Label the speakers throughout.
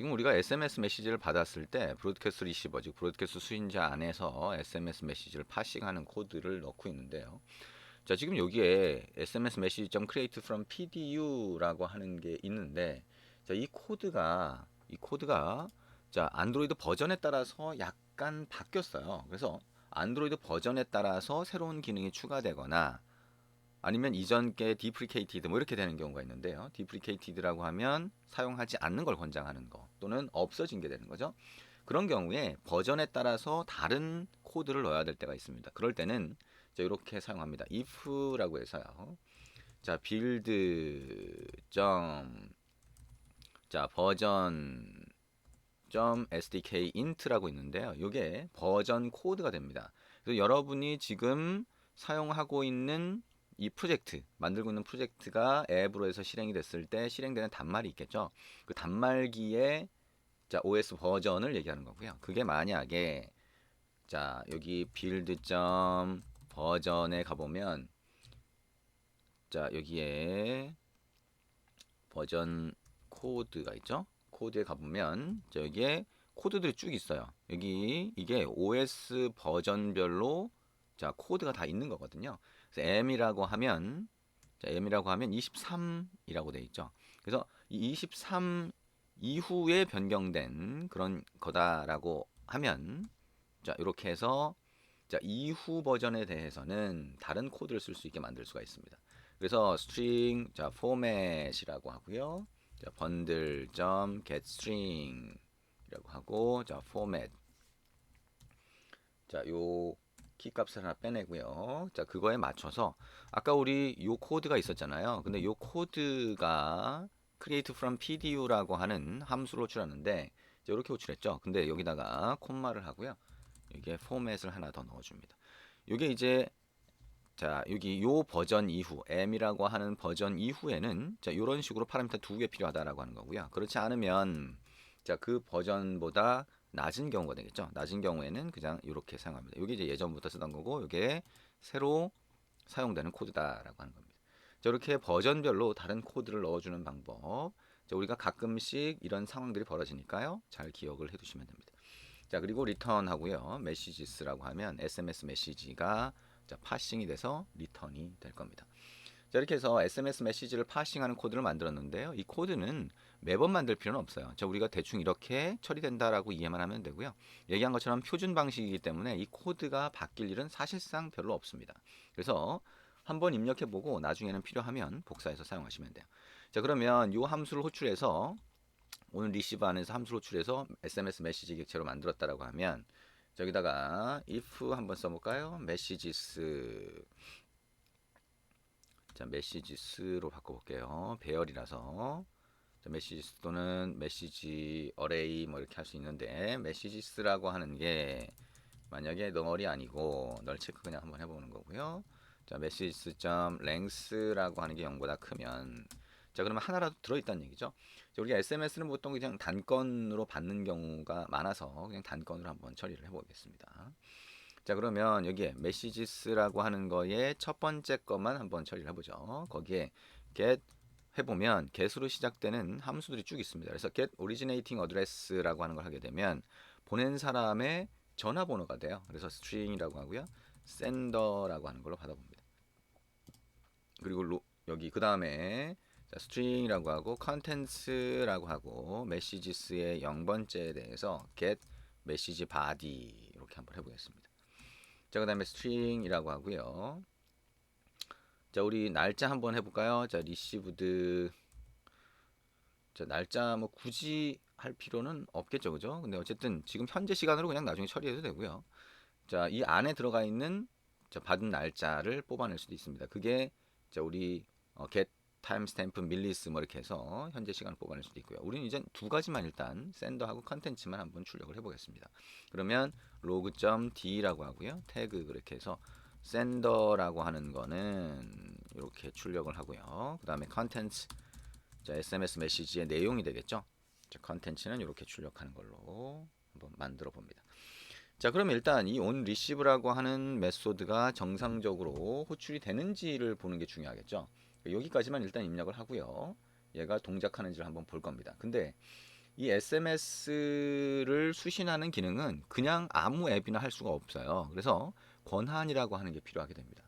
Speaker 1: 지금 우리가 SMS 메시지를 받았을 때 브로드캐스트 리시버, 즉 브로드캐스트 수신자 안에서 SMS 메시지를 파싱하는 코드를 넣고 있는데요. 자, 지금 여기에 SMS 메시지 create from PDU라고 하는 게 있는데, 자, 이 코드가 자, 안드로이드 버전에 따라서 약간 바뀌었어요. 그래서 안드로이드 버전에 따라서 새로운 기능이 추가되거나 아니면 이전 게 deprecated 뭐 이렇게 되는 경우가 있는데요. deprecated라고 하면 사용하지 않는 걸 권장하는 거 또는 없어진 게 되는 거죠. 그런 경우에 버전에 따라서 다른 코드를 넣어야 될 때가 있습니다. 그럴 때는 이렇게 사용합니다. if라고 해서요. 자, build 버전 .sdk int라고 있는데요. 이게 버전 코드가 됩니다. 그래서 여러분이 지금 사용하고 있는 이 프로젝트, 만들고 있는 프로젝트가 앱으로 해서 실행이 됐을 때 실행되는 단말이 있겠죠. 그 단말기에 자, OS 버전을 얘기하는 거고요. 그게 만약에 자, 여기 build 버전에 가보면 자, 여기에 버전 코드가 있죠. 코드에 가보면 여기에 코드들이 쭉 있어요. 여기 이게 OS 버전별로 자, 코드가 다 있는 거거든요. 그래서 M이라고 하면 자, M이라고 하면 23이라고 돼 있죠. 그래서 이 23 이후에 변경된 그런 거다라고 하면 자, 이렇게 해서 자, 이후 버전에 대해서는 다른 코드를 쓸 수 있게 만들 수가 있습니다. 그래서 string 자, format이라고 하고요. 자, bundle.getString이라고 하고 자, format 자, 요 키값을 하나 빼내고요. 자, 그거에 맞춰서 아까 우리 요 코드가 있었잖아요. 근데 요 코드가 create from PDU라고 하는 함수로 호출하는데 이렇게 호출했죠. 근데 여기다가 콤마를 하고요. 이게 포맷을 하나 더 넣어줍니다. 이게 이제 자, 여기 요 버전 이후 M이라고 하는 버전 이후에는 자, 이런 식으로 파라미터 두 개 필요하다라고 하는 거고요. 그렇지 않으면 자, 그 버전보다 낮은 경우가 되겠죠. 낮은 경우에는 그냥 이렇게 사용합니다. 이게 이제 예전부터 쓰던 거고 이게 새로 사용되는 코드다라고 하는 겁니다. 자, 이렇게 버전별로 다른 코드를 넣어주는 방법. 자, 우리가 가끔씩 이런 상황들이 벌어지니까요. 잘 기억을 해두시면 됩니다. 자, 그리고 리턴 하고요. 메시지스라고 하면 SMS 메시지가 자, 파싱이 돼서 리턴이 될 겁니다. 자, 이렇게 해서 SMS 메시지를 파싱하는 코드를 만들었는데요. 이 코드는 매번 만들 필요는 없어요. 자, 우리가 대충 이렇게 처리된다라고 이해만 하면 되고요. 얘기한 것처럼 표준 방식이기 때문에 이 코드가 바뀔 일은 사실상 별로 없습니다. 그래서 한번 입력해보고 나중에는 필요하면 복사해서 사용하시면 돼요. 자, 그러면 이 함수를 호출해서 오늘 리시버 안에서 함수를 호출해서 SMS 메시지 객체로 만들었다라고 하면 저기다가 if 한번 써볼까요? messages 자, messages로 바꿔볼게요. 배열이라서 자, messages 또는 message array 뭐 이렇게 할 수 있는데 messages라고 하는 게 만약에 널이 아니고 널 체크 그냥 한번 해보는 거고요. 자, messages.length라고 하는 게 0보다 크면 자, 그러면 하나라도 들어있다는 얘기죠. 자, 우리가 SMS는 보통 그냥 단건으로 받는 경우가 많아서 그냥 단건으로 한번 처리를 해보겠습니다. 자, 그러면 여기에 messages라고 하는 거에 첫 번째 것만 한번 처리를 해보죠. 거기에 get 해보면 get으로 시작되는 함수들이 쭉 있습니다. 그래서 get originating address라고 하는 걸 하게 되면 보낸 사람의 전화번호가 돼요. 그래서 string이라고 하고요. sender라고 하는 걸로 받아봅니다. 그리고 여기 그 다음에 string이라고 하고 contents라고 하고 messages의 0번째에 대해서 get message body 이렇게 한번 해보겠습니다. 자, 그 다음에 string이라고 하고요. 자, 우리 날짜 한번 해볼까요? 자, received 자, 날짜 뭐 굳이 할 필요는 없겠죠, 그죠? 근데 어쨌든 지금 현재 시간으로 그냥 나중에 처리해도 되고요. 자, 이 안에 들어가 있는 자, 받은 날짜를 뽑아낼 수도 있습니다. 그게 자, 우리 get timestamp millis 뭐 이렇게 해서 현재 시간을 뽑아낼 수도 있고요. 우리는 이제 두 가지만 일단 sender하고 content만 한번 출력을 해보겠습니다. 그러면 log.d라고 하고요. 태그 그렇게 해서 sender라고 하는 거는 이렇게 출력을 하고요. 그 다음에 contents 자, SMS 메시지의 내용이 되겠죠. 자, content는 이렇게 출력하는 걸로 한번 만들어 봅니다. 자, 그럼 일단 이 onReceive라고 하는 메소드가 정상적으로 호출이 되는지를 보는 게 중요하겠죠. 여기까지만 일단 입력을 하고요. 얘가 동작하는지를 한번 볼 겁니다. 근데 이 SMS를 수신하는 기능은 그냥 아무 앱이나 할 수가 없어요. 그래서 권한이라고 하는 게 필요하게 됩니다.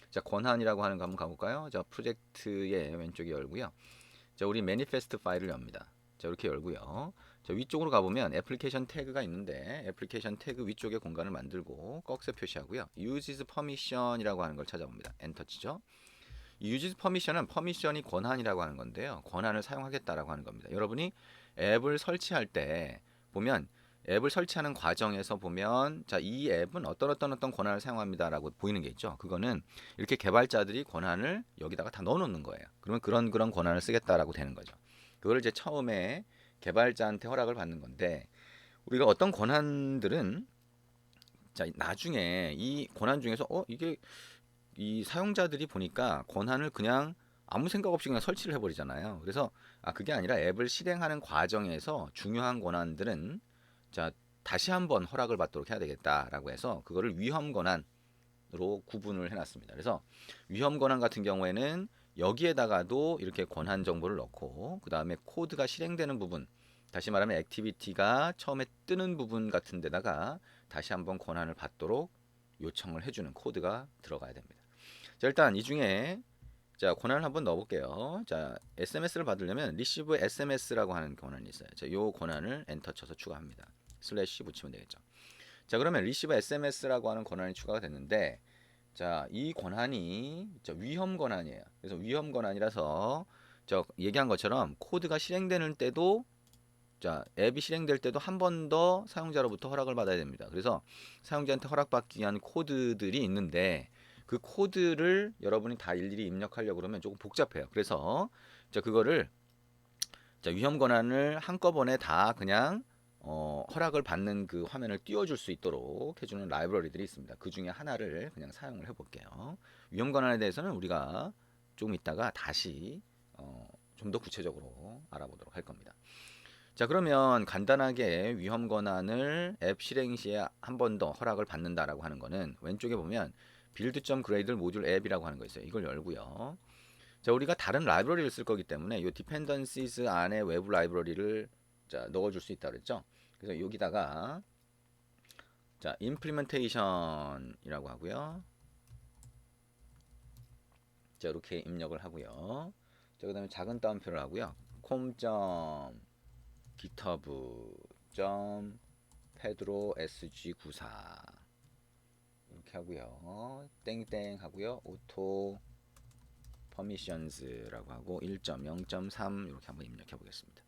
Speaker 1: 자, 권한이라고 하는 거 한번 가볼까요? 자, 프로젝트의 왼쪽에 열고요. 자, 우리 매니페스트 파일을 엽니다. 자, 이렇게 열고요. 자, 위쪽으로 가보면 애플리케이션 태그가 있는데 애플리케이션 태그 위쪽에 공간을 만들고 꺽쇠 표시하고요. uses permission이라고 하는 걸 찾아봅니다. 엔터 치죠. 이 uses permission은 퍼미션이 권한이라고 하는 건데요. 권한을 사용하겠다라고 하는 겁니다. 여러분이 앱을 설치할 때 보면 앱을 설치하는 과정에서 보면 자, 이 앱은 어떤 권한을 사용합니다라고 보이는 게 있죠. 그거는 이렇게 개발자들이 권한을 여기다가 다 넣어 놓는 거예요. 그러면 그런 권한을 쓰겠다라고 되는 거죠. 그걸 이제 처음에 개발자한테 허락을 받는 건데 우리가 어떤 권한들은 자, 나중에 이 권한 중에서 이게 이 사용자들이 보니까 권한을 그냥 아무 생각 없이 그냥 설치를 해버리잖아요. 그래서 그게 아니라 앱을 실행하는 과정에서 중요한 권한들은 자, 다시 한번 허락을 받도록 해야 되겠다라고 해서 그거를 위험 권한으로 구분을 해놨습니다. 그래서 위험 권한 같은 경우에는 여기에다가도 이렇게 권한 정보를 넣고 그 다음에 코드가 실행되는 부분, 다시 말하면 액티비티가 처음에 뜨는 부분 같은 데다가 다시 한번 권한을 받도록 요청을 해주는 코드가 들어가야 됩니다. 자, 일단 이 중에 자, 권한을 한번 넣어볼게요. 자, SMS를 받으려면 receive SMS라고 하는 권한이 있어요. 자, 요 권한을 엔터 쳐서 추가합니다. 슬래시 붙이면 되겠죠. 자, 그러면 receive SMS라고 하는 권한이 추가가 됐는데 자, 이 권한이 위험 권한이에요. 그래서 위험 권한이라서 저 얘기한 것처럼 코드가 실행되는 때도 자, 앱이 실행될 때도 한 번 더 사용자로부터 허락을 받아야 됩니다. 그래서 사용자한테 허락받기 위한 코드들이 있는데 그 코드를 여러분이 다 일일이 입력하려고 그러면 조금 복잡해요. 그래서 자, 그거를 자, 위험 권한을 한꺼번에 다 그냥 허락을 받는 그 화면을 띄워줄 수 있도록 해주는 라이브러리들이 있습니다. 그 중에 하나를 그냥 사용을 해볼게요. 위험 권한에 대해서는 우리가 조금 있다가 다시 좀 더 구체적으로 알아보도록 할 겁니다. 자, 그러면 간단하게 위험 권한을 앱 실행 시에 한 번 더 허락을 받는다라고 하는 거는 왼쪽에 보면 build.gradle 모듈 앱이라고 하는 거 있어요. 이걸 열고요. 자, 우리가 다른 라이브러리를 쓸 거기 때문에 이 dependencies 안에 외부 라이브러리를 자, 넣어줄 수 있다 그랬죠. 그래서 여기다가 자, implementation이라고 하고요. 자, 이렇게 입력을 하고요. 자, 그다음에 작은 따옴표를 하고요. com.github.pedrosg94 이렇게 하고요. 땡땡 하고요. auto permissions라고 하고 1.0.3 이렇게 한번 입력해 보겠습니다.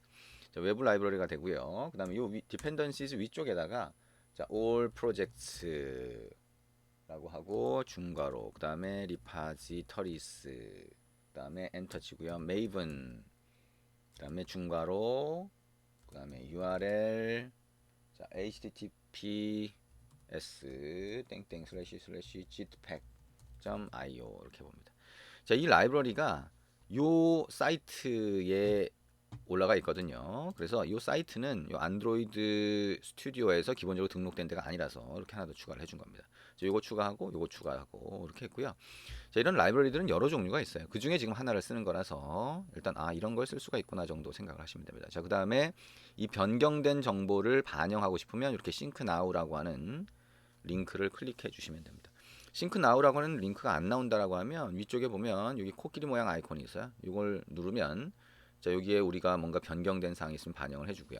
Speaker 1: 자, 외부 라이브러리가 되고요. 그다음에 이 dependencies 위쪽에다가 자, all projects라고 하고 중괄호 그다음에 repositories 그다음에 엔터 치고요. maven 그다음에 중괄호 그다음에 URL 자, https 땡땡 슬래시 jetpack.io 이렇게 봅니다. 자, 이 라이브러리가 요 사이트에 올라가 있거든요. 그래서 이 사이트는 요 안드로이드 스튜디오에서 기본적으로 등록된 데가 아니라서 이렇게 하나 더 추가를 해준 겁니다. 요거 추가하고 요거 추가하고 이렇게 했고요. 자, 이런 라이브러리들은 여러 종류가 있어요. 그 중에 지금 하나를 쓰는 거라서 일단 이런 걸 쓸 수가 있구나 정도 생각을 하시면 됩니다. 자, 그 다음에 이 변경된 정보를 반영하고 싶으면 이렇게 싱크 나우라고 하는 링크를 클릭해 주시면 됩니다. 싱크 나우라고 하는 링크가 안 나온다라고 하면 위쪽에 보면 여기 코끼리 모양 아이콘이 있어요. 이걸 누르면 자, 여기에 우리가 뭔가 변경된 사항이 있으면 반영을 해주고요.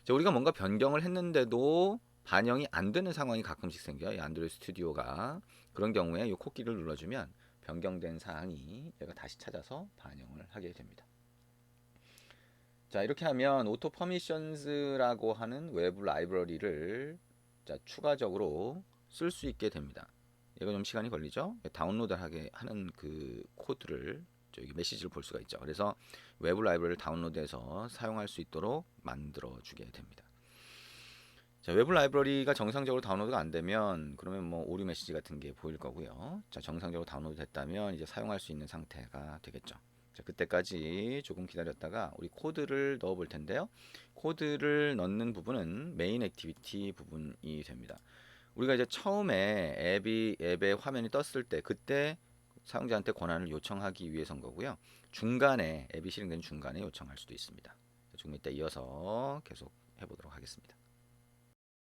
Speaker 1: 자, 우리가 뭔가 변경을 했는데도 반영이 안 되는 상황이 가끔씩 생겨요. 이 안드로이드 스튜디오가. 그런 경우에 이 코끼리를 눌러주면 변경된 사항이 얘가 다시 찾아서 반영을 하게 됩니다. 자, 이렇게 하면 오토 퍼미션스라고 하는 외부 라이브러리를 자, 추가적으로 쓸 수 있게 됩니다. 이거 좀 시간이 걸리죠? 다운로드하게 하는 그 코드를 저기 메시지를 볼 수가 있죠. 그래서 외부 라이브러리를 다운로드해서 사용할 수 있도록 만들어 주게 됩니다. 자, 외부 라이브러리가 정상적으로 다운로드가 안 되면 그러면 뭐 오류 메시지 같은 게 보일 거고요. 자, 정상적으로 다운로드 됐다면 이제 사용할 수 있는 상태가 되겠죠. 자, 그때까지 조금 기다렸다가 우리 코드를 넣어 볼 텐데요. 코드를 넣는 부분은 메인 액티비티 부분이 됩니다. 우리가 이제 처음에 앱의 화면이 떴을 때 그때 사용자한테 권한을 요청하기 위해서인 거고요. 중간에 앱이 실행된 중간에 요청할 수도 있습니다. 조금 이따 이어서 계속 해보도록 하겠습니다.